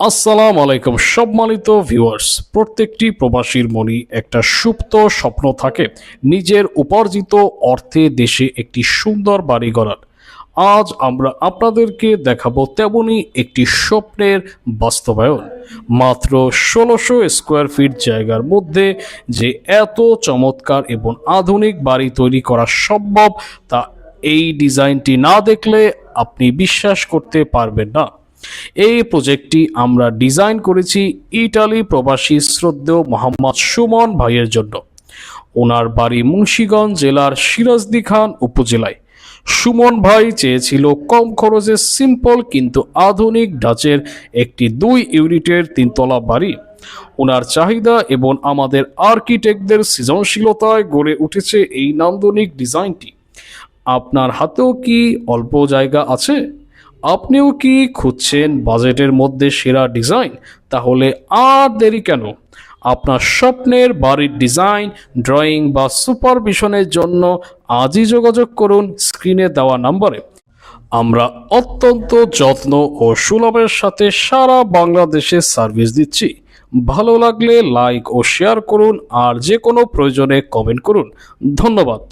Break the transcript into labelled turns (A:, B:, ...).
A: আসসালামু আলাইকুম সম্মানিত ভিউয়ার্স। প্রত্যেকটি প্রবাসীর মনে একটা সুপ্ত স্বপ্ন থাকে নিজের উপার্জিত অর্থে দেশে একটি সুন্দর বাড়ি গড়ার। আজ আমরা আপনাদেরকে দেখাবো তেমনই একটি স্বপ্নের বাস্তবায়ন। মাত্র ১৬০০ স্কোয়ার ফিট জায়গার মধ্যে যে এত চমৎকার এবং আধুনিক বাড়ি তৈরি করা সম্ভব তা এই ডিজাইনটি না দেখলে আপনি বিশ্বাস করতে পারবেন না। এই প্রজেক্টটি আমরা ডিজাইন করেছি ইটালি প্রবাসী শ্রদ্ধেয় মোহাম্মদ সুমন ভাইয়ের জন্য। ওনার বাড়ি মুন্সিগঞ্জ জেলার সিরাজদি খান উপজেলায়। সুমন ভাই চেয়েছিল কম খরচে সিম্পল কিন্তু আধুনিক ঢাঁচের একটি ২ ইউনিটের ৩তলা বাড়ি। ওনার চাহিদা এবং আমাদের আর্কিটেক্টদের সৃজনশীলতায় গড়ে উঠেছে এই নান্দনিক ডিজাইনটি। আপনার হাতেও কি অল্প জায়গা আছে? আপনিও কি খুঁজছেন বাজেটের মধ্যে সেরা ডিজাইন? তাহলে আর দেরি কেন? আপনার স্বপ্নের বাড়ির ডিজাইন, ড্রয়িং বা সুপারভিশনের জন্য আজই যোগাযোগ করুন স্ক্রিনে দেওয়া নম্বরে। আমরা অত্যন্ত যত্ন ও সুলভের সাথে সারা বাংলাদেশে সার্ভিস দিচ্ছি। ভালো লাগলে লাইক ও শেয়ার করুন আর যে কোনো প্রয়োজনে কমেন্ট করুন। ধন্যবাদ।